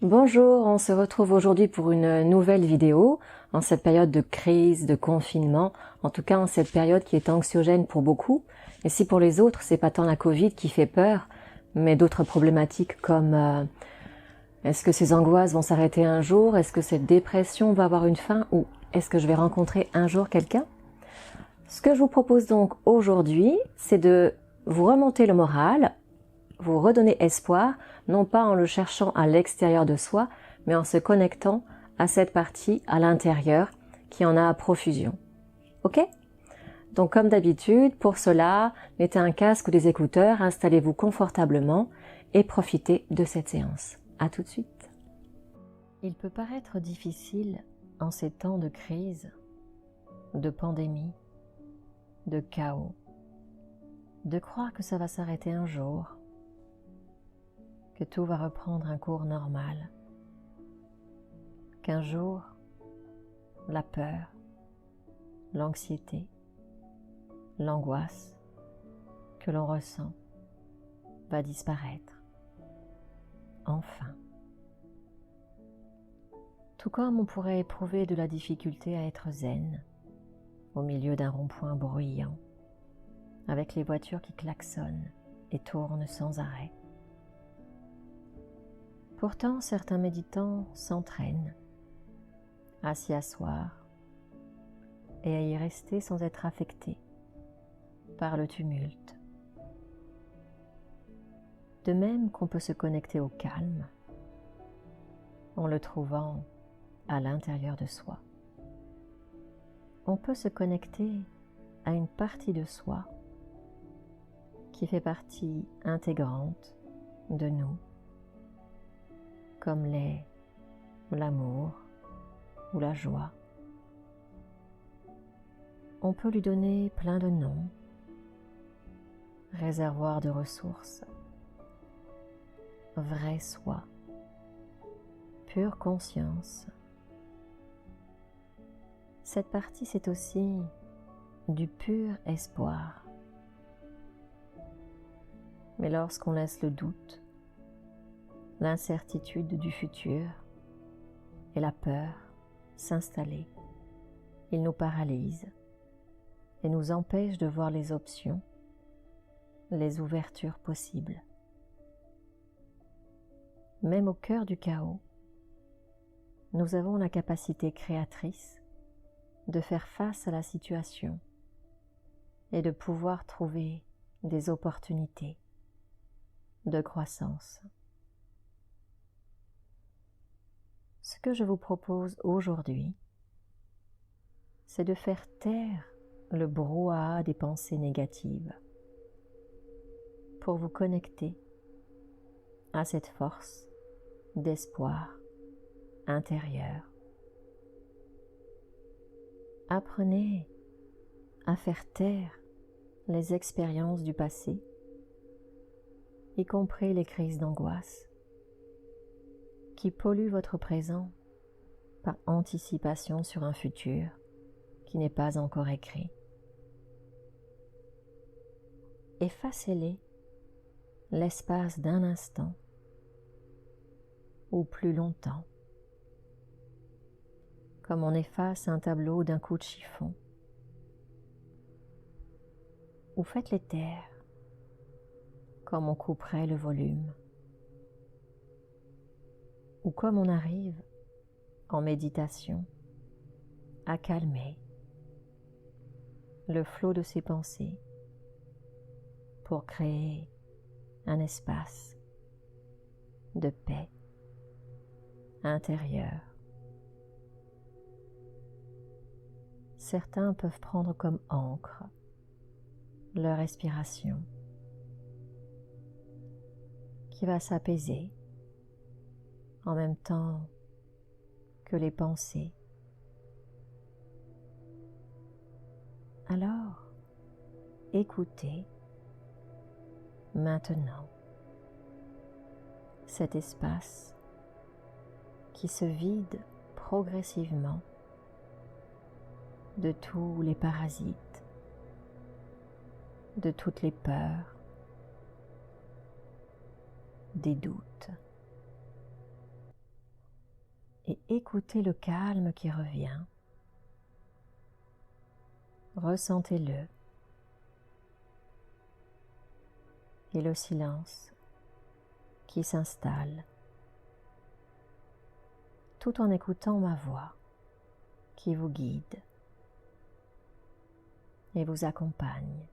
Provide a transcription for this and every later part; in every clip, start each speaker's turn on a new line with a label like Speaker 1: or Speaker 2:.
Speaker 1: Bonjour, on se retrouve aujourd'hui pour une nouvelle vidéo en cette période de crise, de confinement, en tout cas en cette période qui est anxiogène pour beaucoup. Et si pour les autres, c'est pas tant la Covid qui fait peur, mais d'autres problématiques comme est-ce que ces angoisses vont s'arrêter un jour, est-ce que cette dépression va avoir une fin ou est-ce que je vais rencontrer un jour quelqu'un? Ce que je vous propose donc aujourd'hui, c'est de vous remonter le moral, vous redonner espoir, non pas en le cherchant à l'extérieur de soi, mais en se connectant à cette partie à l'intérieur qui en a à profusion. Ok? Donc comme d'habitude, pour cela, mettez un casque ou des écouteurs, installez-vous confortablement et profitez de cette séance. À tout de suite. Il peut paraître difficile en ces temps de crise, de pandémie, de chaos, de croire que ça va s'arrêter un jour, que tout va reprendre un cours normal, qu'un jour, la peur, l'anxiété, l'angoisse que l'on ressent va disparaître, enfin. Tout comme on pourrait éprouver de la difficulté à être zen, au milieu d'un rond-point bruyant, avec les voitures qui klaxonnent et tournent sans arrêt. Pourtant, certains méditants s'entraînent à s'y asseoir et à y rester sans être affectés par le tumulte. De même qu'on peut se connecter au calme en le trouvant à l'intérieur de soi. On peut se connecter à une partie de soi qui fait partie intégrante de nous, comme l'est l'amour ou la joie. On peut lui donner plein de noms, réservoir de ressources, vrai soi, pure conscience. Cette partie, c'est aussi du pur espoir. Mais lorsqu'on laisse le doute, l'incertitude du futur et la peur s'installer, il nous paralyse et nous empêche de voir les options, les ouvertures possibles. Même au cœur du chaos, nous avons la capacité créatrice de faire face à la situation et de pouvoir trouver des opportunités de croissance. Ce que je vous propose aujourd'hui, c'est de faire taire le brouhaha des pensées négatives pour vous connecter à cette force d'espoir intérieur. Apprenez à faire taire les expériences du passé, y compris les crises d'angoisse, qui polluent votre présent par anticipation sur un futur qui n'est pas encore écrit. Effacez-les l'espace d'un instant ou plus longtemps, comme on efface un tableau d'un coup de chiffon. Ou faites-les taire, comme on couperait le volume, ou comme on arrive, en méditation, à calmer le flot de ses pensées pour créer un espace de paix intérieure. Certains peuvent prendre comme encre leur respiration qui va s'apaiser en même temps que les pensées. Alors, écoutez maintenant cet espace qui se vide progressivement de tous les parasites, de toutes les peurs, des doutes. et écoutez le calme qui revient. Ressentez-le et le silence qui s'installe tout en écoutant ma voix qui vous guide et vous accompagne.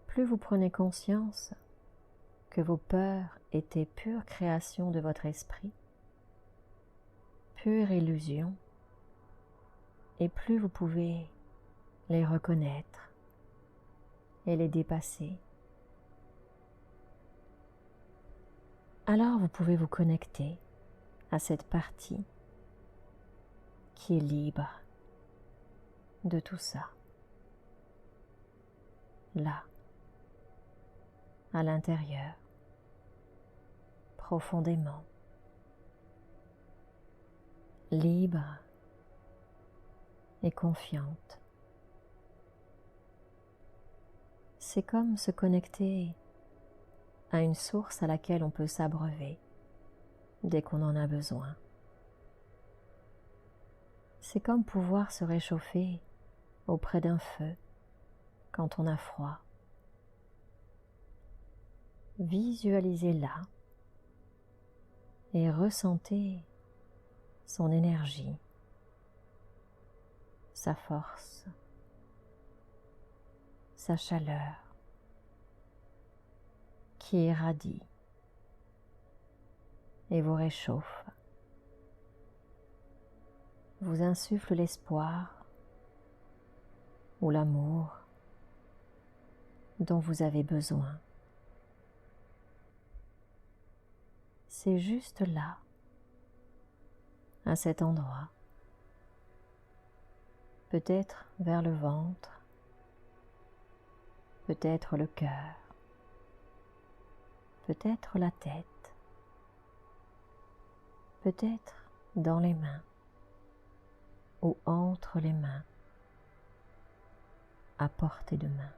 Speaker 1: Plus vous prenez conscience que vos peurs étaient pure création de votre esprit, pure illusion, et plus vous pouvez les reconnaître et les dépasser, alors vous pouvez vous connecter à cette partie qui est libre de tout ça, là, à l'intérieur, profondément, libre et confiante. C'est comme se connecter à une source à laquelle on peut s'abreuver dès qu'on en a besoin. C'est comme pouvoir se réchauffer auprès d'un feu quand on a froid. Visualisez-la et ressentez son énergie, sa force, sa chaleur qui irradie et vous réchauffe, vous insuffle l'espoir ou l'amour dont vous avez besoin. C'est juste là, à cet endroit, peut-être vers le ventre, peut-être le cœur, peut-être la tête, peut-être dans les mains ou entre les mains, à portée de main.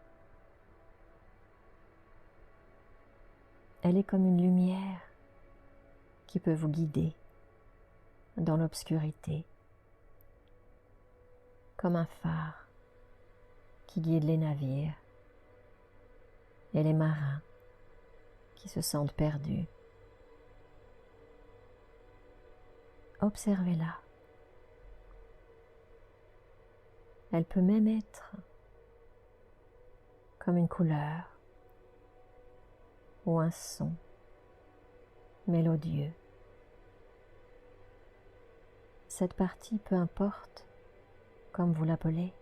Speaker 1: Elle est comme une lumière qui peut vous guider dans l'obscurité, comme un phare qui guide les navires et les marins qui se sentent perdus. Observez-la. Elle peut même être comme une couleur ou un son mélodieux. Cette partie, peu importe comme vous l'appelez,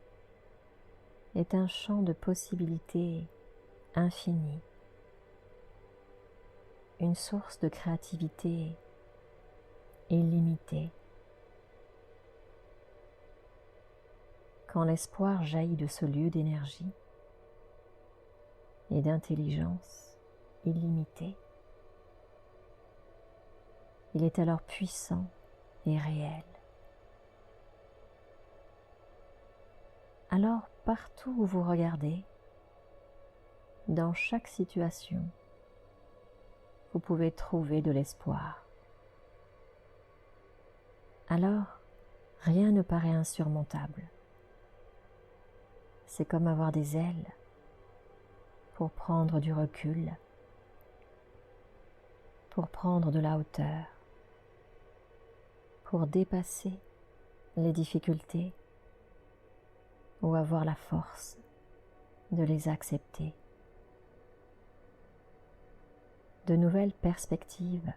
Speaker 1: est un champ de possibilités infini, une source de créativité illimitée. Quand l'espoir jaillit de ce lieu d'énergie et d'intelligence illimitée, il est alors puissant et réel. Alors, partout où vous regardez, dans chaque situation, vous pouvez trouver de l'espoir. Alors, rien ne paraît insurmontable. C'est comme avoir des ailes pour prendre du recul, pour prendre de la hauteur, pour dépasser les difficultés ou avoir la force de les accepter. De nouvelles perspectives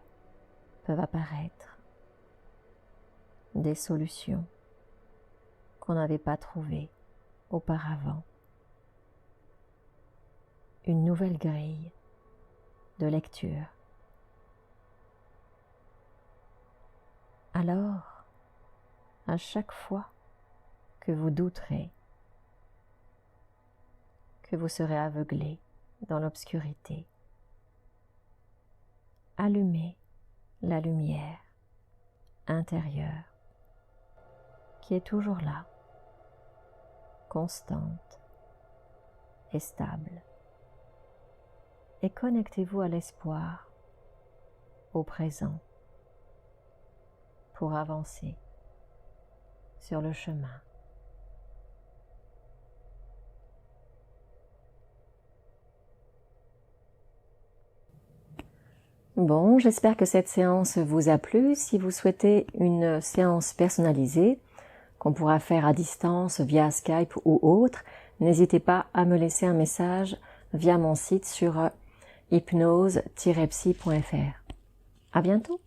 Speaker 1: peuvent apparaître, des solutions qu'on n'avait pas trouvées auparavant, une nouvelle grille de lecture. Alors, à chaque fois que vous douterez, que vous serez aveuglé dans l'obscurité, allumez la lumière intérieure qui est toujours là, constante et stable, et connectez-vous à l'espoir au présent pour avancer sur le chemin. Bon, j'espère que cette séance vous a plu. Si vous souhaitez une séance personnalisée qu'on pourra faire à distance via Skype ou autre, n'hésitez pas à me laisser un message via mon site sur hypnose-psy.fr. À bientôt!